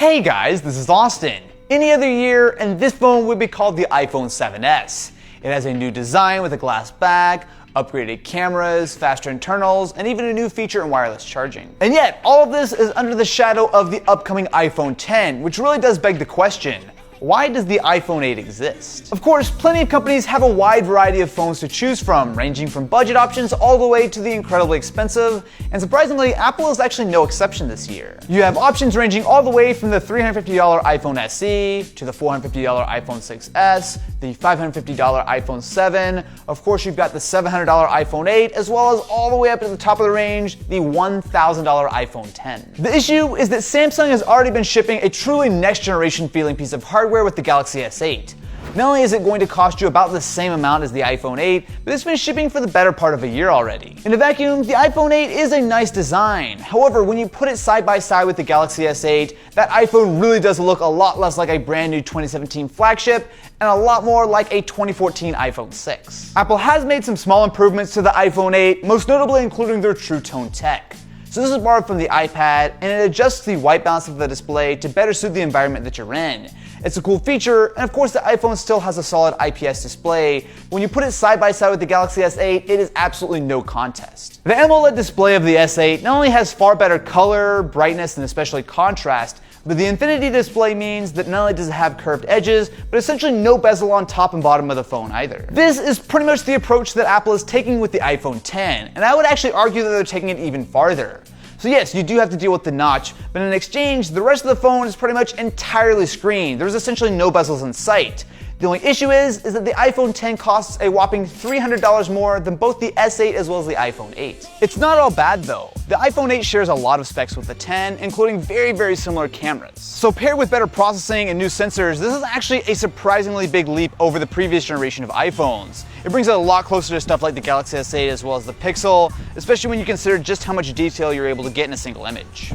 Hey guys, this is Austin. Any other year, and this phone would be called the iPhone 7s. It has a new design with a glass back, upgraded cameras, faster internals, and even a new feature in wireless charging. And yet, all of this is under the shadow of the upcoming iPhone 10, which really does beg the question, why does the iPhone 8 exist? Of course, plenty of companies have a wide variety of phones to choose from, ranging from budget options all the way to the incredibly expensive, and surprisingly, Apple is actually no exception this year. You have options ranging all the way from the $350 iPhone SE to the $450 iPhone 6s, the $550 iPhone 7, of course you've got the $700 iPhone 8, as well as all the way up to the top of the range, the $1,000 iPhone 10. The issue is that Samsung has already been shipping a truly next generation feeling piece of hardware with the Galaxy S8. Not only is it going to cost you about the same amount as the iPhone 8, but it's been shipping for the better part of a year already. In a vacuum, the iPhone 8 is a nice design. However, when you put it side by side with the Galaxy S8, that iPhone really does look a lot less like a brand new 2017 flagship and a lot more like a 2014 iPhone 6. Apple has made some small improvements to the iPhone 8, most notably including their True Tone tech. So this is borrowed from the iPad, and it adjusts the white balance of the display to better suit the environment that you're in. It's a cool feature, and of course the iPhone still has a solid IPS display. When you put it side by side with the Galaxy S8, it is absolutely no contest. The AMOLED display of the S8 not only has far better color, brightness, and especially contrast, but the Infinity display means that not only does it have curved edges, but essentially no bezel on top and bottom of the phone either. This is pretty much the approach that Apple is taking with the iPhone 10, and I would actually argue that they're taking it even farther. So yes, you do have to deal with the notch, but in exchange, the rest of the phone is pretty much entirely screen. There's essentially no bezels in sight. The only issue is that the iPhone 10 costs a whopping $300 more than both the S8 as well as the iPhone 8. It's not all bad though. The iPhone 8 shares a lot of specs with the 10, including very similar cameras. So paired with better processing and new sensors, this is actually a surprisingly big leap over the previous generation of iPhones. It brings it a lot closer to stuff like the Galaxy S8 as well as the Pixel, especially when you consider just how much detail you're able to get in a single image.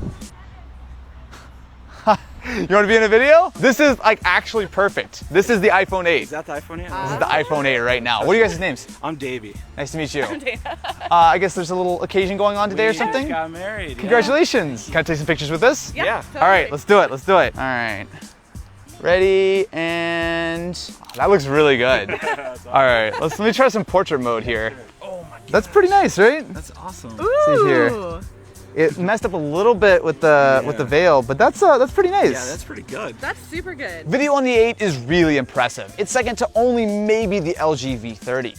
You want to be in a video? This is like actually perfect. This is the iPhone 8. Is that the iPhone 8? This is the iPhone 8 right now. What are you guys' names? I'm Davey. Nice to meet you. I'm Dana. I guess there's a little occasion going on today or something? We got married. Congratulations. Can I take some pictures with this? Yeah. Totally. All right, let's do it. Let's do it. All right. Ready, and that looks really good. Awesome. All right, let me try some portrait mode here. Oh my god. That's pretty nice, right? That's awesome. See here. It messed up a little bit with the veil, but that's pretty nice. Yeah, that's pretty good. That's super good. Video on the 8 is really impressive. It's second to only maybe the LG V30.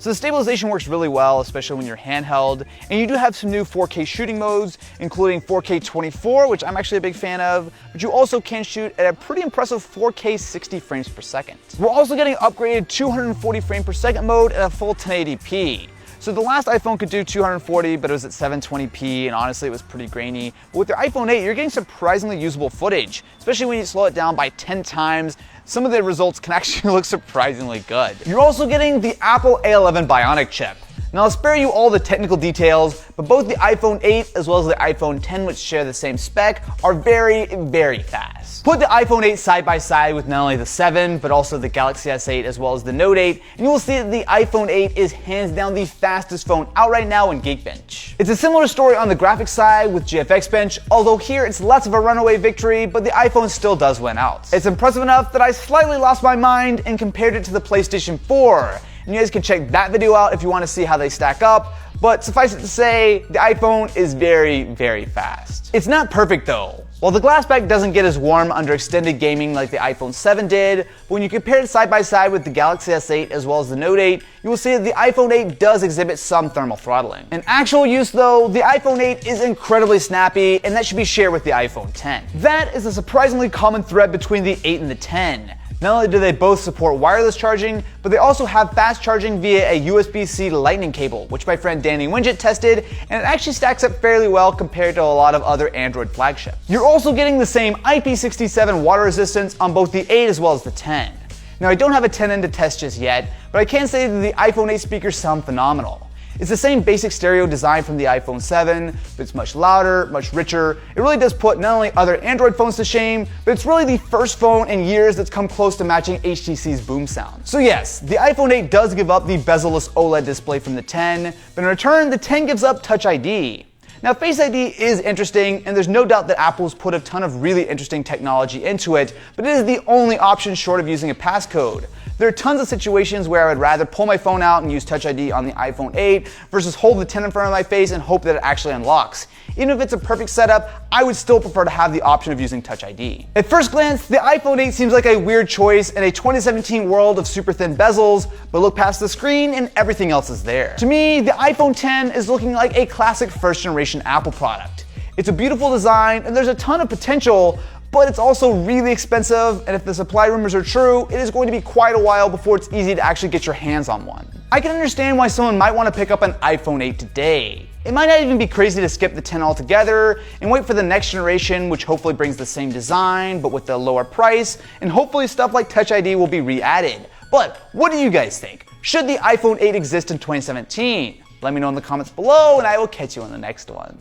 So the stabilization works really well, especially when you're handheld, and you do have some new 4K shooting modes, including 4K 24, which I'm actually a big fan of, but you also can shoot at a pretty impressive 4K 60 frames per second. We're also getting upgraded 240 frame per second mode at a full 1080p. So the last iPhone could do 240, but it was at 720p, and honestly it was pretty grainy. But with your iPhone 8, you're getting surprisingly usable footage, especially when you slow it down by 10 times. Some of the results can actually look surprisingly good. You're also getting the Apple A11 Bionic chip. Now I'll spare you all the technical details, but both the iPhone 8 as well as the iPhone 10, which share the same spec, are very fast. Put the iPhone 8 side by side with not only the 7, but also the Galaxy S8 as well as the Note 8, and you will see that the iPhone 8 is hands down the fastest phone out right now in Geekbench. It's a similar story on the graphics side with GFX Bench, although here it's less of a runaway victory, but the iPhone still does win out. It's impressive enough that I slightly lost my mind and compared it to the PlayStation 4. And you guys can check that video out if you want to see how they stack up, but suffice it to say, the iPhone is very fast. It's not perfect though. While the glass back doesn't get as warm under extended gaming like the iPhone 7 did, but when you compare it side by side with the Galaxy S8 as well as the Note 8, you will see that the iPhone 8 does exhibit some thermal throttling. In actual use though, the iPhone 8 is incredibly snappy, and that should be shared with the iPhone 10. That is a surprisingly common thread between the 8 and the 10. Not only do they both support wireless charging, but they also have fast charging via a USB-C lightning cable, which my friend Danny Winget tested, and it actually stacks up fairly well compared to a lot of other Android flagships. You're also getting the same IP67 water resistance on both the 8 as well as the 10. Now I don't have a 10N to test just yet, but I can say that the iPhone 8 speakers sound phenomenal. It's the same basic stereo design from the iPhone 7, but it's much louder, much richer. It really does put not only other Android phones to shame, but it's really the first phone in years that's come close to matching HTC's boom sound. So yes, the iPhone 8 does give up the bezel-less OLED display from the 10, but in return, the 10 gives up Touch ID. Now, Face ID is interesting, and there's no doubt that Apple's put a ton of really interesting technology into it, but it is the only option short of using a passcode. There are tons of situations where I would rather pull my phone out and use Touch ID on the iPhone 8 versus hold the 10 in front of my face and hope that it actually unlocks. Even if it's a perfect setup, I would still prefer to have the option of using Touch ID. At first glance, the iPhone 8 seems like a weird choice in a 2017 world of super thin bezels, but look past the screen and everything else is there. To me, the iPhone 10 is looking like a classic first generation Apple product. It's a beautiful design and there's a ton of potential, but it's also really expensive, and if the supply rumors are true, it is going to be quite a while before it's easy to actually get your hands on one. I can understand why someone might want to pick up an iPhone 8 today. It might not even be crazy to skip the 10 altogether and wait for the next generation, which hopefully brings the same design, but with a lower price, and hopefully stuff like Touch ID will be re-added. But what do you guys think? Should the iPhone 8 exist in 2017? Let me know in the comments below, and I will catch you on the next one.